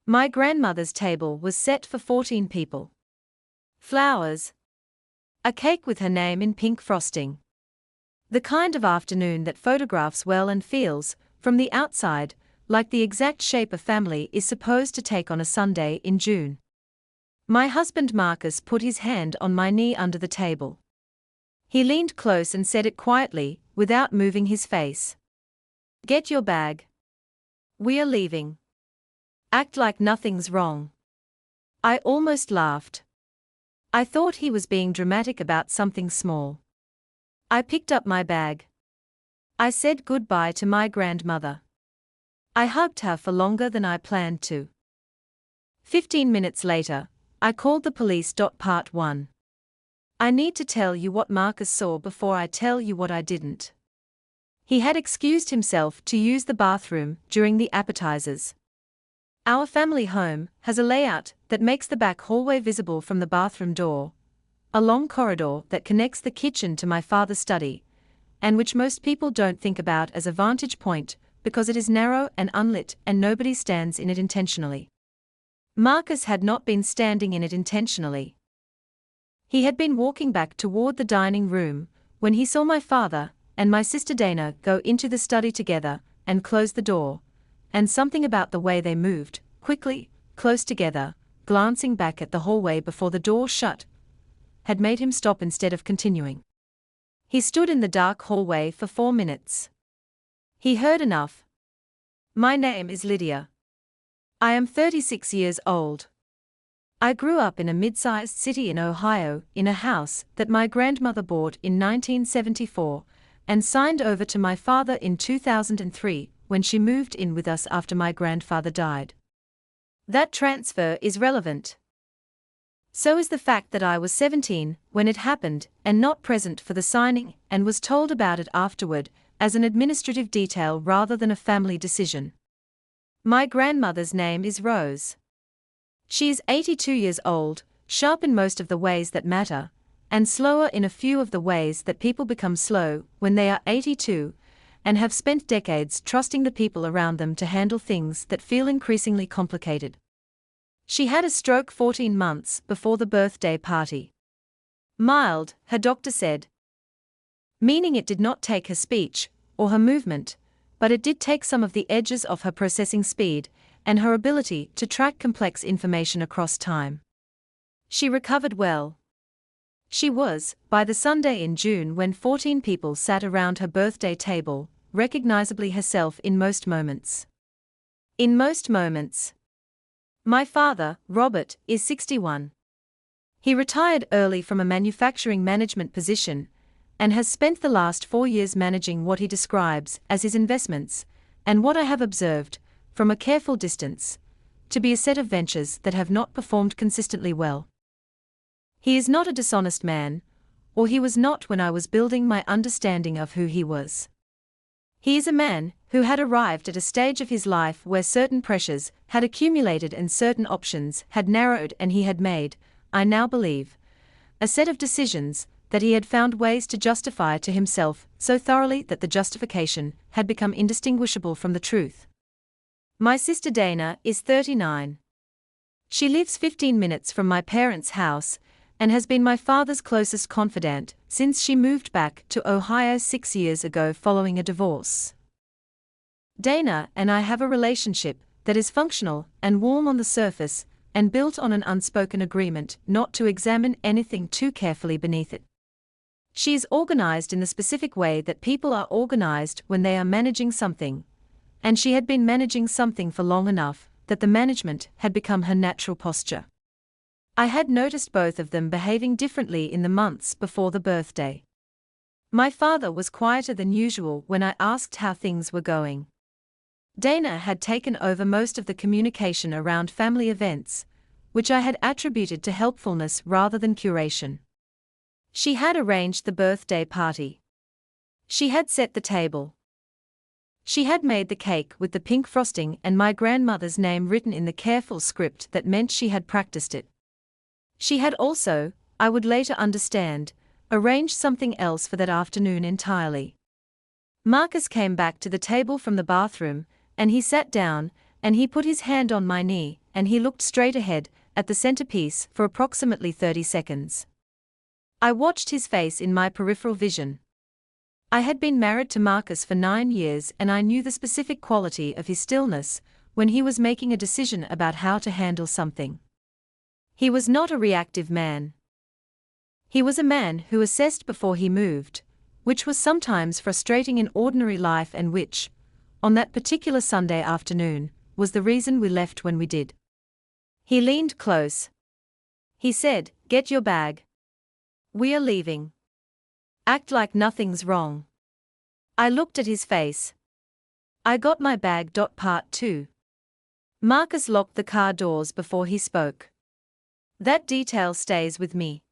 My grandmother's table was set for 14 people. Flowers. A cake with her name in pink frosting. The kind of afternoon that photographs well and feels, from the outside, like the exact shape a family is supposed to take on a Sunday in June. My husband Marcus put his hand on my knee under the table. He leaned close and said it quietly, without moving his face. "Get your bag. We are leaving. Act like nothing's wrong." I almost laughed. I thought he was being dramatic about something small. I picked up my bag. I said goodbye to my grandmother. I hugged her for longer than I planned to. 15 minutes later, I called the police. Part 1. I need to tell you what Marcus saw before I tell you what I didn't. He had excused himself to use the bathroom during the appetizers. Our family home has a layout that makes the back hallway visible from the bathroom door, a long corridor that connects the kitchen to my father's study, and which most people don't think about as a vantage point because it is narrow and unlit and nobody stands in it intentionally. Marcus had not been standing in it intentionally. He had been walking back toward the dining room when he saw my father and my sister Dana go into the study together and close the door, and something about the way they moved, quickly, close together, glancing back at the hallway before the door shut, had made him stop instead of continuing. He stood in the dark hallway for 4 minutes. He heard enough. "My name is Lydia. I am 36 years old. I grew up in a mid-sized city in Ohio in a house that my grandmother bought in 1974 and signed over to my father in 2003 when she moved in with us after my grandfather died. That transfer is relevant. So is the fact that I was 17 when it happened and not present for the signing and was told about it afterward as an administrative detail rather than a family decision. My grandmother's name is Rose. She is 82 years old, sharp in most of the ways that matter, and slower in a few of the ways that people become slow when they are 82, and have spent decades trusting the people around them to handle things that feel increasingly complicated. She had a stroke 14 months before the birthday party. Mild, her doctor said. Meaning it did not take her speech, or her movement, but it did take some of the edges off her processing speed, and her ability to track complex information across time. She recovered well. She was, by the Sunday in June when 14 people sat around her birthday table, recognizably herself in most moments. In most moments. My father, Robert, is 61. He retired early from a manufacturing management position, and has spent the last 4 years managing what he describes as his investments, and what I have observed, from a careful distance, to be a set of ventures that have not performed consistently well. He is not a dishonest man, or he was not when I was building my understanding of who he was. He is a man who had arrived at a stage of his life where certain pressures had accumulated and certain options had narrowed, and he had made, I now believe, a set of decisions that he had found ways to justify to himself so thoroughly that the justification had become indistinguishable from the truth. My sister Dana is 39. She lives 15 minutes from my parents' house and has been my father's closest confidant since she moved back to Ohio 6 years ago following a divorce. Dana and I have a relationship that is functional and warm on the surface and built on an unspoken agreement not to examine anything too carefully beneath it. She is organized in the specific way that people are organized when they are managing something, and she had been managing something for long enough that the management had become her natural posture. I had noticed both of them behaving differently in the months before the birthday. My father was quieter than usual when I asked how things were going. Dana had taken over most of the communication around family events, which I had attributed to helpfulness rather than curation. She had arranged the birthday party. She had set the table. She had made the cake with the pink frosting and my grandmother's name written in the careful script that meant she had practiced it. She had also, I would later understand, arranged something else for that afternoon entirely. Marcus came back to the table from the bathroom, and he sat down, and he put his hand on my knee, and he looked straight ahead, at the centerpiece, for approximately 30 seconds. I watched his face in my peripheral vision. I had been married to Marcus for 9 years and I knew the specific quality of his stillness when he was making a decision about how to handle something. He was not a reactive man. He was a man who assessed before he moved, which was sometimes frustrating in ordinary life and which, on that particular Sunday afternoon, was the reason we left when we did. He leaned close. He said, "Get your bag. We are leaving. Act like nothing's wrong." I looked at his face. I got my bag. Part 2. Marcus locked the car doors before he spoke. That detail stays with me.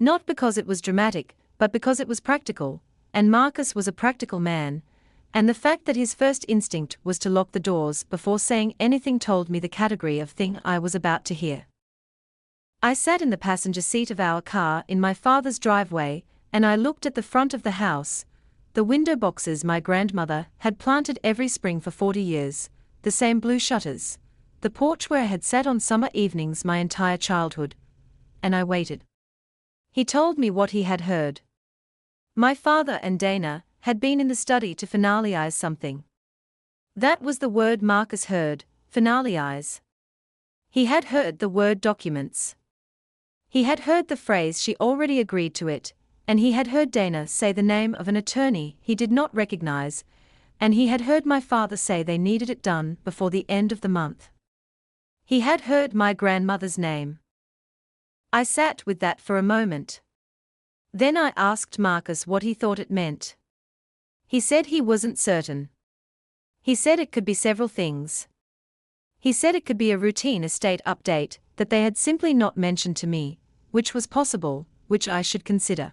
Not because it was dramatic, but because it was practical, and Marcus was a practical man, and the fact that his first instinct was to lock the doors before saying anything told me the category of thing I was about to hear. I sat in the passenger seat of our car in my father's driveway, and I looked at the front of the house, the window boxes my grandmother had planted every spring for 40 years, the same blue shutters, the porch where I had sat on summer evenings my entire childhood, and I waited. He told me what he had heard. My father and Dana had been in the study to finalize something. That was the word Marcus heard, finalize. He had heard the word documents. He had heard the phrase she already agreed to it, and he had heard Dana say the name of an attorney he did not recognize, and he had heard my father say they needed it done before the end of the month. He had heard my grandmother's name. I sat with that for a moment. Then I asked Marcus what he thought it meant. He said he wasn't certain. He said it could be several things. He said it could be a routine estate update that they had simply not mentioned to me, which was possible, which I should consider.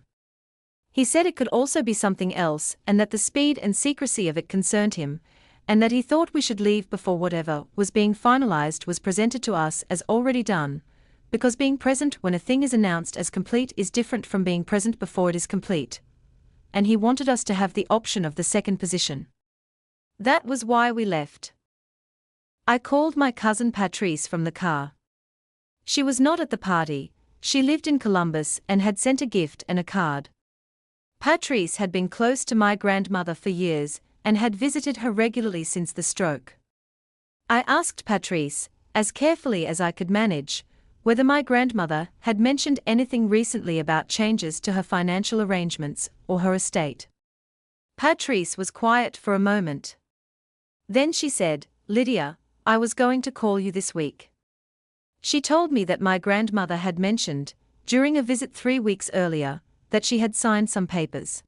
He said it could also be something else and that the speed and secrecy of it concerned him, and that he thought we should leave before whatever was being finalized was presented to us as already done, because being present when a thing is announced as complete is different from being present before it is complete. And he wanted us to have the option of the second position. That was why we left. I called my cousin Patrice from the car. She was not at the party, she lived in Columbus and had sent a gift and a card. Patrice had been close to my grandmother for years and had visited her regularly since the stroke. I asked Patrice, as carefully as I could manage, whether my grandmother had mentioned anything recently about changes to her financial arrangements or her estate. Patrice was quiet for a moment. Then she said, "Lydia, I was going to call you this week." She told me that my grandmother had mentioned, during a visit 3 weeks earlier, that she had signed some papers.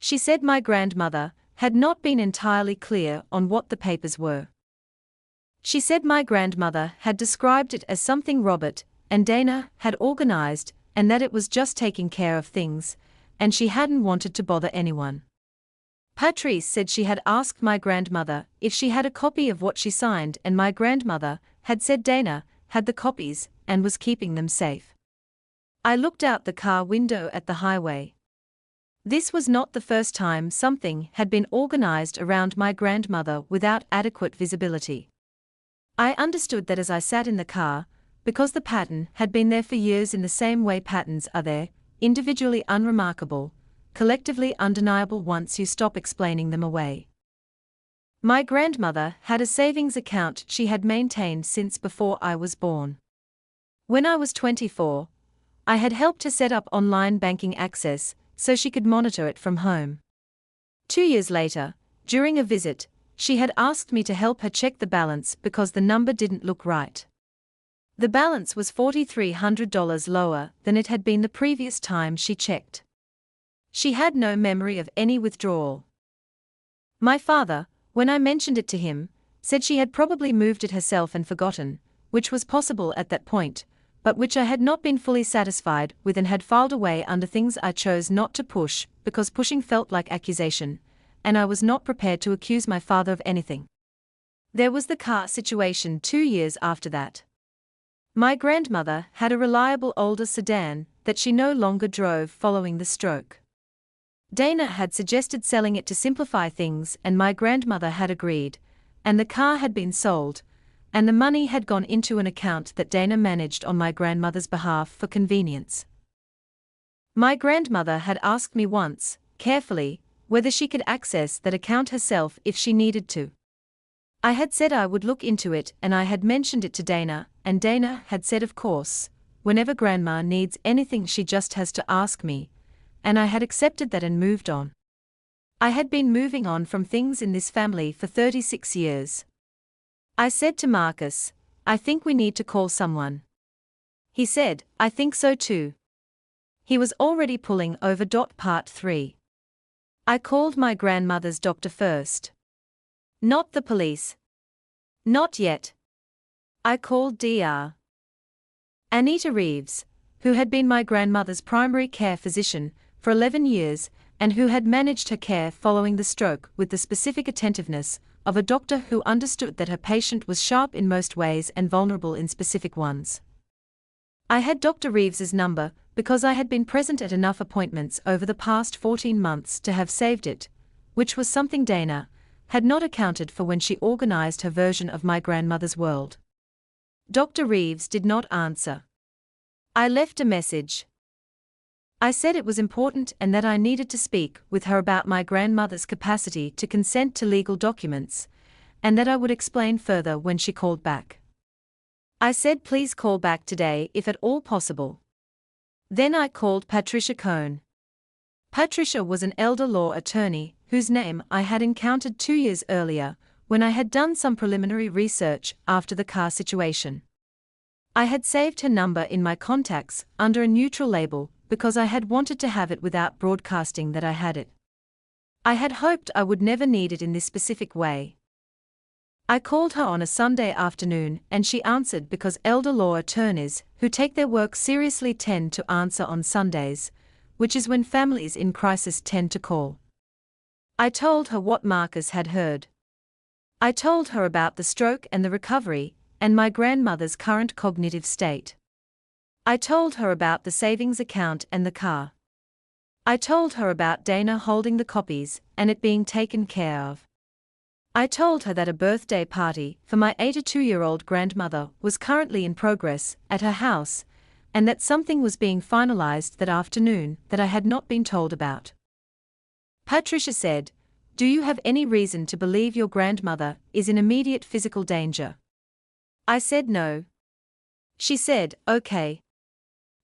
She said my grandmother had not been entirely clear on what the papers were. She said my grandmother had described it as something Robert and Dana had organized and that it was just taking care of things, and she hadn't wanted to bother anyone. Patrice said she had asked my grandmother if she had a copy of what she signed, and my grandmother had said Dana had the copies and was keeping them safe. I looked out the car window at the highway. This was not the first time something had been organized around my grandmother without adequate visibility. I understood that as I sat in the car, because the pattern had been there for years in the same way patterns are there, individually unremarkable, collectively undeniable once you stop explaining them away. My grandmother had a savings account she had maintained since before I was born. When I was 24, I had helped her set up online banking access so she could monitor it from home. 2 years later, during a visit, she had asked me to help her check the balance because the number didn't look right. The balance was $4,300 lower than it had been the previous time she checked. She had no memory of any withdrawal. My father, when I mentioned it to him, said she had probably moved it herself and forgotten, which was possible at that point, but which I had not been fully satisfied with and had filed away under things I chose not to push because pushing felt like accusation, and I was not prepared to accuse my father of anything. There was the car situation 2 years after that. My grandmother had a reliable older sedan that she no longer drove following the stroke. Dana had suggested selling it to simplify things and my grandmother had agreed, and the car had been sold, and the money had gone into an account that Dana managed on my grandmother's behalf for convenience. My grandmother had asked me once, carefully, whether she could access that account herself if she needed to. I had said I would look into it, and I had mentioned it to Dana, and Dana had said of course, whenever Grandma needs anything she just has to ask me, and I had accepted that and moved on. I had been moving on from things in this family for 36 years. I said to Marcus, I think we need to call someone. He said, I think so too. He was already pulling over. Part 3. I called my grandmother's doctor first. Not the police. Not yet. I called Dr. Anita Reeves, who had been my grandmother's primary care physician for 11 years and who had managed her care following the stroke with the specific attentiveness of a doctor who understood that her patient was sharp in most ways and vulnerable in specific ones. I had Dr. Reeves's number because I had been present at enough appointments over the past 14 months to have saved it, which was something Dana had not accounted for when she organized her version of my grandmother's world. Dr. Reeves did not answer. I left a message. I said it was important and that I needed to speak with her about my grandmother's capacity to consent to legal documents, and that I would explain further when she called back. I said please call back today if at all possible. Then I called Patricia Cohn. Patricia was an elder law attorney whose name I had encountered 2 years earlier when I had done some preliminary research after the car situation. I had saved her number in my contacts under a neutral label because I had wanted to have it without broadcasting that I had it. I had hoped I would never need it in this specific way. I called her on a Sunday afternoon and she answered because elder law attorneys who take their work seriously tend to answer on Sundays, which is when families in crisis tend to call. I told her what Marcus had heard. I told her about the stroke and the recovery, and my grandmother's current cognitive state. I told her about the savings account and the car. I told her about Dana holding the copies and it being taken care of. I told her that a birthday party for my 82-year-old grandmother was currently in progress at her house, and that something was being finalized that afternoon that I had not been told about. Patricia said, "Do you have any reason to believe your grandmother is in immediate physical danger?" I said no. She said, "Okay.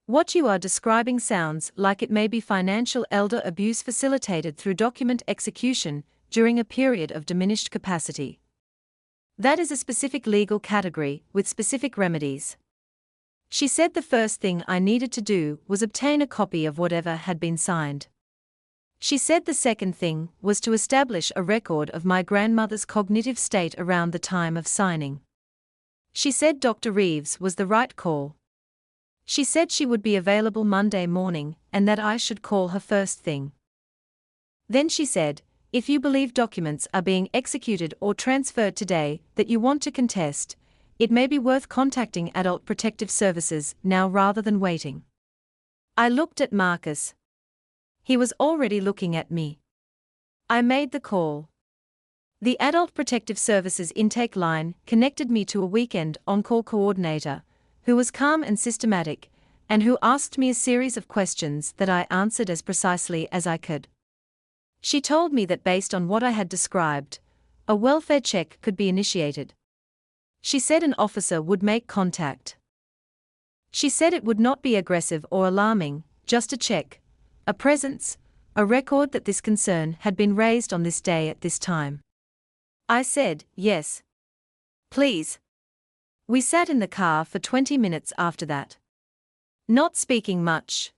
What you are describing sounds like it may be financial elder abuse facilitated through document execution during a period of diminished capacity. That is a specific legal category with specific remedies." She said the first thing I needed to do was obtain a copy of whatever had been signed. She said the second thing was to establish a record of my grandmother's cognitive state around the time of signing. She said Dr. Reeves was the right call. She said she would be available Monday morning and that I should call her first thing. Then she said, "If you believe documents are being executed or transferred today that you want to contest, it may be worth contacting Adult Protective Services now rather than waiting." I looked at Marcus. He was already looking at me. I made the call. The Adult Protective Services intake line connected me to a weekend on-call coordinator, who was calm and systematic, and who asked me a series of questions that I answered as precisely as I could. She told me that based on what I had described, a welfare check could be initiated. She said an officer would make contact. She said it would not be aggressive or alarming, just a check, a presence, a record that this concern had been raised on this day at this time. I said, "Yes. Please." We sat in the car for 20 minutes after that. Not speaking much.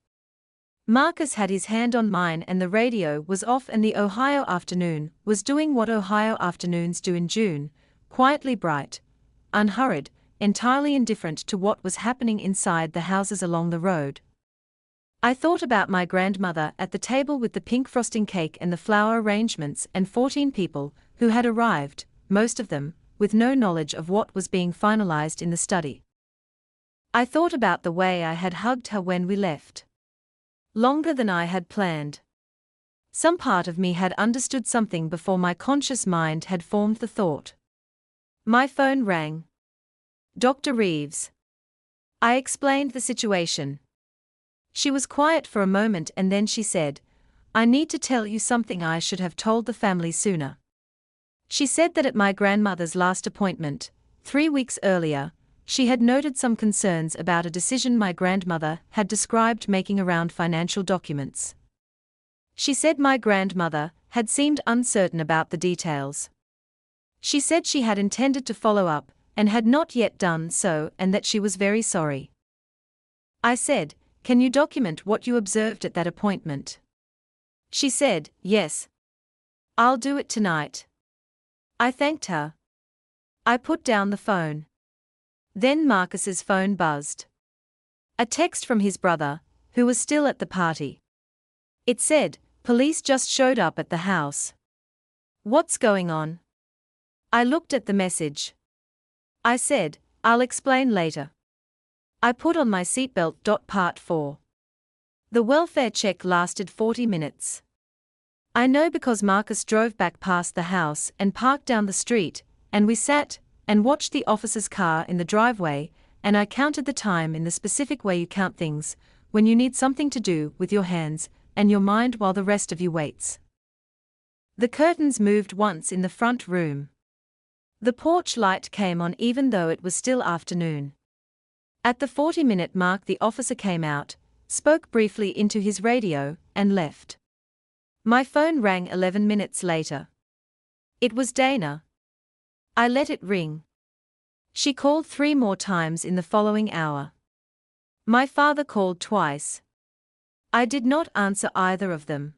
Marcus had his hand on mine and the radio was off and the Ohio afternoon was doing what Ohio afternoons do in June, quietly bright, unhurried, entirely indifferent to what was happening inside the houses along the road. I thought about my grandmother at the table with the pink frosting cake and the flower arrangements and 14 people who had arrived, most of them, with no knowledge of what was being finalized in the study. I thought about the way I had hugged her when we left. Longer than I had planned. Some part of me had understood something before my conscious mind had formed the thought. My phone rang. Dr. Reeves. I explained the situation. She was quiet for a moment and then she said, I need to tell you something I should have told the family sooner. She said that at my grandmother's last appointment, 3 weeks earlier, she had noted some concerns about a decision my grandmother had described making around financial documents. She said my grandmother had seemed uncertain about the details. She said she had intended to follow up and had not yet done so and that she was very sorry. I said, can you document what you observed at that appointment? She said, yes. I'll do it tonight. I thanked her. I put down the phone. Then Marcus's phone buzzed. A text from his brother, who was still at the party. It said, police just showed up at the house. What's going on? I looked at the message. I said, I'll explain later. I put on my seatbelt. Part 4. The welfare check lasted 40 minutes. I know because Marcus drove back past the house and parked down the street, and we sat and watched the officer's car in the driveway, and I counted the time in the specific way you count things, when you need something to do with your hands and your mind while the rest of you waits. The curtains moved once in the front room. The porch light came on even though it was still afternoon. At the 40-minute mark the officer came out, spoke briefly into his radio, and left. My phone rang 11 minutes later. It was Dana. I let it ring. She called 3 more times in the following hour. My father called twice. I did not answer either of them.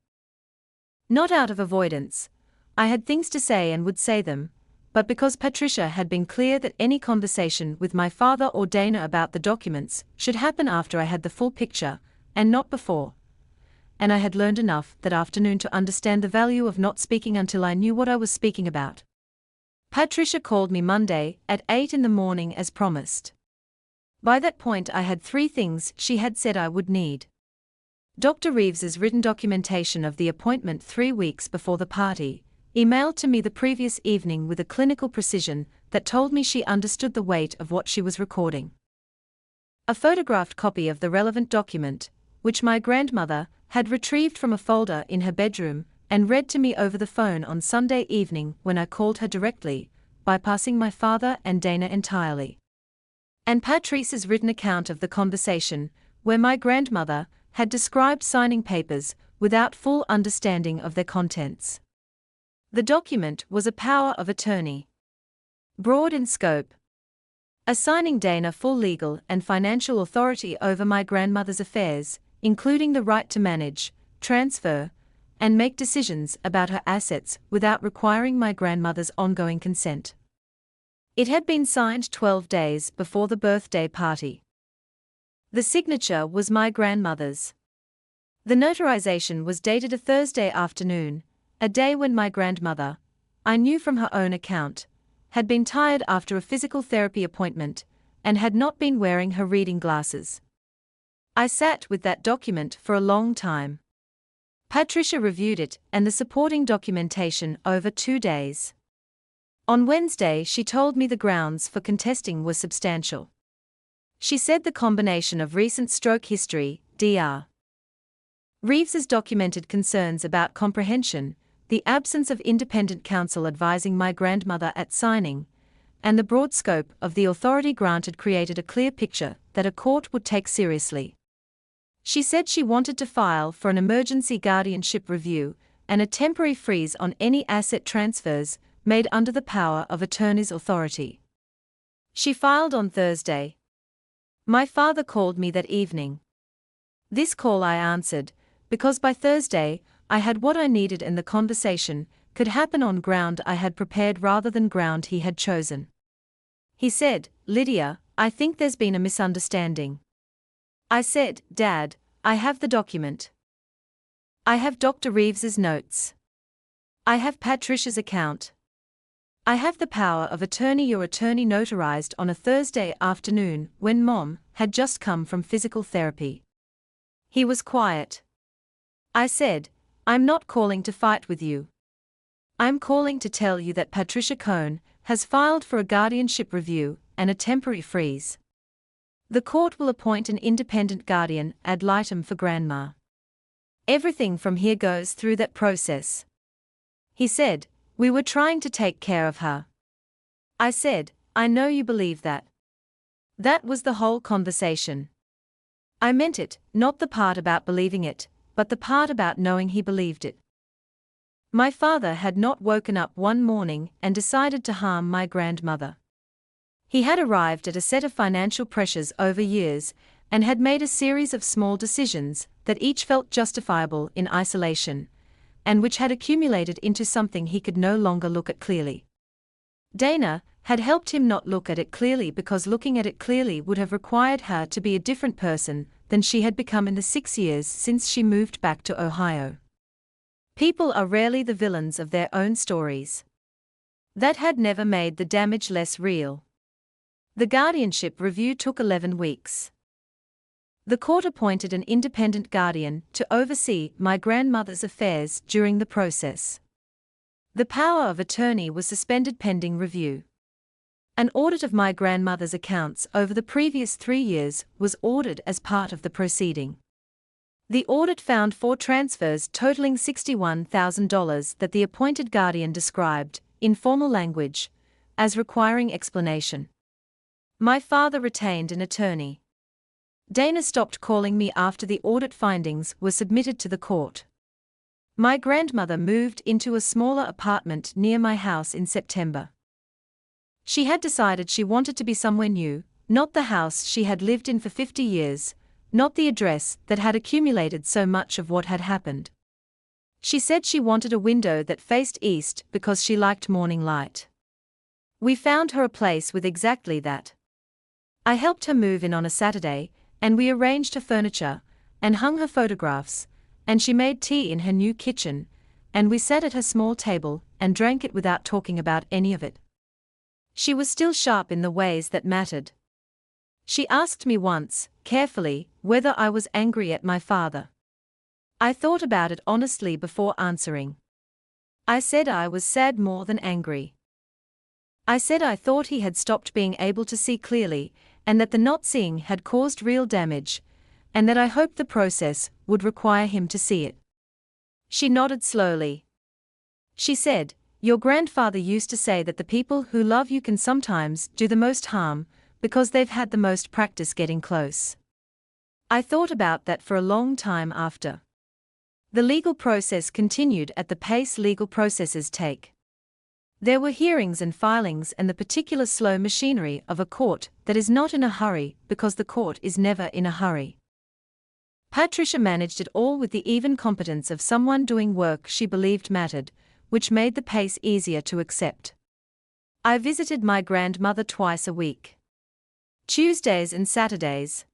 Not out of avoidance. I had things to say and would say them, but because Patricia had been clear that any conversation with my father or Dana about the documents should happen after I had the full picture, and not before. And I had learned enough that afternoon to understand the value of not speaking until I knew what I was speaking about. Patricia called me Monday at 8 in the morning as promised. By that point I had 3 things she had said I would need. Dr. Reeves's written documentation of the appointment 3 weeks before the party, emailed to me the previous evening with a clinical precision that told me she understood the weight of what she was recording. A photographed copy of the relevant document, which my grandmother had retrieved from a folder in her bedroom and read to me over the phone on Sunday evening when I called her directly, bypassing my father and Dana entirely. And Patrice's written account of the conversation, where my grandmother had described signing papers without full understanding of their contents. The document was a power of attorney. Broad in scope. Assigning Dana full legal and financial authority over my grandmother's affairs, including the right to manage, transfer, and make decisions about her assets without requiring my grandmother's ongoing consent. It had been signed 12 days before the birthday party. The signature was my grandmother's. The notarization was dated a Thursday afternoon, a day when my grandmother, I knew from her own account, had been tired after a physical therapy appointment and had not been wearing her reading glasses. I sat with that document for a long time. Patricia reviewed it and the supporting documentation over 2 days. On Wednesday she told me the grounds for contesting were substantial. She said the combination of recent stroke history, Dr. Reeves's documented concerns about comprehension, the absence of independent counsel advising my grandmother at signing, and the broad scope of the authority granted created a clear picture that a court would take seriously. She said she wanted to file for an emergency guardianship review and a temporary freeze on any asset transfers made under the power of attorney's authority. She filed on Thursday. My father called me that evening. This call I answered, because by Thursday, I had what I needed and the conversation could happen on ground I had prepared rather than ground he had chosen. He said, Lydia, I think there's been a misunderstanding. I said, Dad, I have the document. I have Dr. Reeves's notes. I have Patricia's account. I have the power of attorney your attorney notarized on a Thursday afternoon when Mom had just come from physical therapy. He was quiet. I said, I'm not calling to fight with you. I'm calling to tell you that Patricia Cohn has filed for a guardianship review and a temporary freeze. The court will appoint an independent guardian ad litem for Grandma. Everything from here goes through that process. He said, "We were trying to take care of her." I said, "I know you believe that." That was the whole conversation. I meant it, not the part about believing it, but the part about knowing he believed it. My father had not woken up one morning and decided to harm my grandmother. He had arrived at a set of financial pressures over years and had made a series of small decisions that each felt justifiable in isolation, and which had accumulated into something he could no longer look at clearly. Dana had helped him not look at it clearly because looking at it clearly would have required her to be a different person than she had become in the 6 years since she moved back to Ohio. People are rarely the villains of their own stories. That had never made the damage less real. The guardianship review took 11 weeks. The court appointed an independent guardian to oversee my grandmother's affairs during the process. The power of attorney was suspended pending review. An audit of my grandmother's accounts over the previous 3 years was ordered as part of the proceeding. The audit found 4 transfers totaling $61,000 that the appointed guardian described, in formal language, as requiring explanation. My father retained an attorney. Dana stopped calling me after the audit findings were submitted to the court. My grandmother moved into a smaller apartment near my house in September. She had decided she wanted to be somewhere new, not the house she had lived in for 50 years, not the address that had accumulated so much of what had happened. She said she wanted a window that faced east because she liked morning light. We found her a place with exactly that. I helped her move in on a Saturday, and we arranged her furniture, and hung her photographs, and she made tea in her new kitchen, and we sat at her small table and drank it without talking about any of it. She was still sharp in the ways that mattered. She asked me once, carefully, whether I was angry at my father. I thought about it honestly before answering. I said I was sad more than angry. I said I thought he had stopped being able to see clearly, and that the not seeing had caused real damage, and that I hoped the process would require him to see it. She nodded slowly. She said, "Your grandfather used to say that the people who love you can sometimes do the most harm, because they've had the most practice getting close." I thought about that for a long time after. The legal process continued at the pace legal processes take. There were hearings and filings and the particular slow machinery of a court that is not in a hurry because the court is never in a hurry. Patricia managed it all with the even competence of someone doing work she believed mattered, which made the pace easier to accept. I visited my grandmother twice a week. Tuesdays and Saturdays.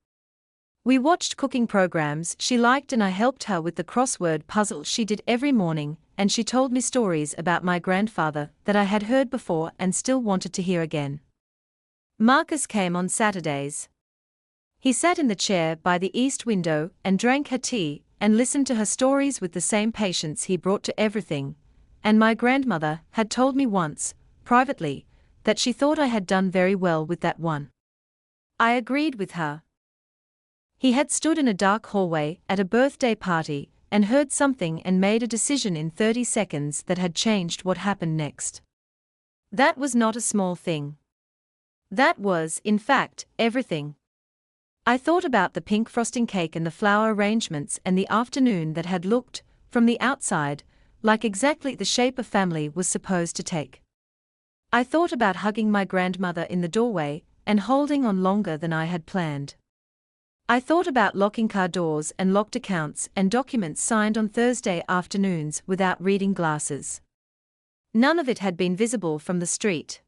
We watched cooking programs she liked and I helped her with the crossword puzzle she did every morning, and she told me stories about my grandfather that I had heard before and still wanted to hear again. Marcus came on Saturdays. He sat in the chair by the east window and drank her tea and listened to her stories with the same patience he brought to everything, and my grandmother had told me once, privately, that she thought I had done very well with that one. I agreed with her. He had stood in a dark hallway at a birthday party and heard something and made a decision in 30 seconds that had changed what happened next. That was not a small thing. That was, in fact, everything. I thought about the pink frosting cake and the flower arrangements and the afternoon that had looked, from the outside, like exactly the shape a family was supposed to take. I thought about hugging my grandmother in the doorway and holding on longer than I had planned. I thought about locking car doors and locked accounts and documents signed on Thursday afternoons without reading glasses. None of it had been visible from the street.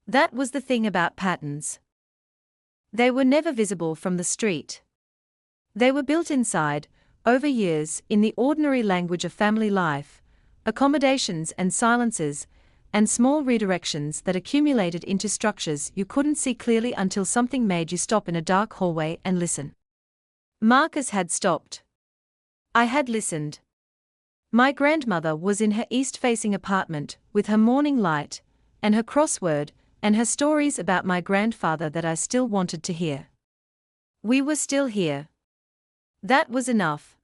That was the thing about patterns. They were never visible from the street. They were built inside, over years, in the ordinary language of family life, accommodations and silences, and small redirections that accumulated into structures you couldn't see clearly until something made you stop in a dark hallway and listen. Marcus had stopped. I had listened. My grandmother was in her east-facing apartment with her morning light, and her crossword, and her stories about my grandfather that I still wanted to hear. We were still here. That was enough.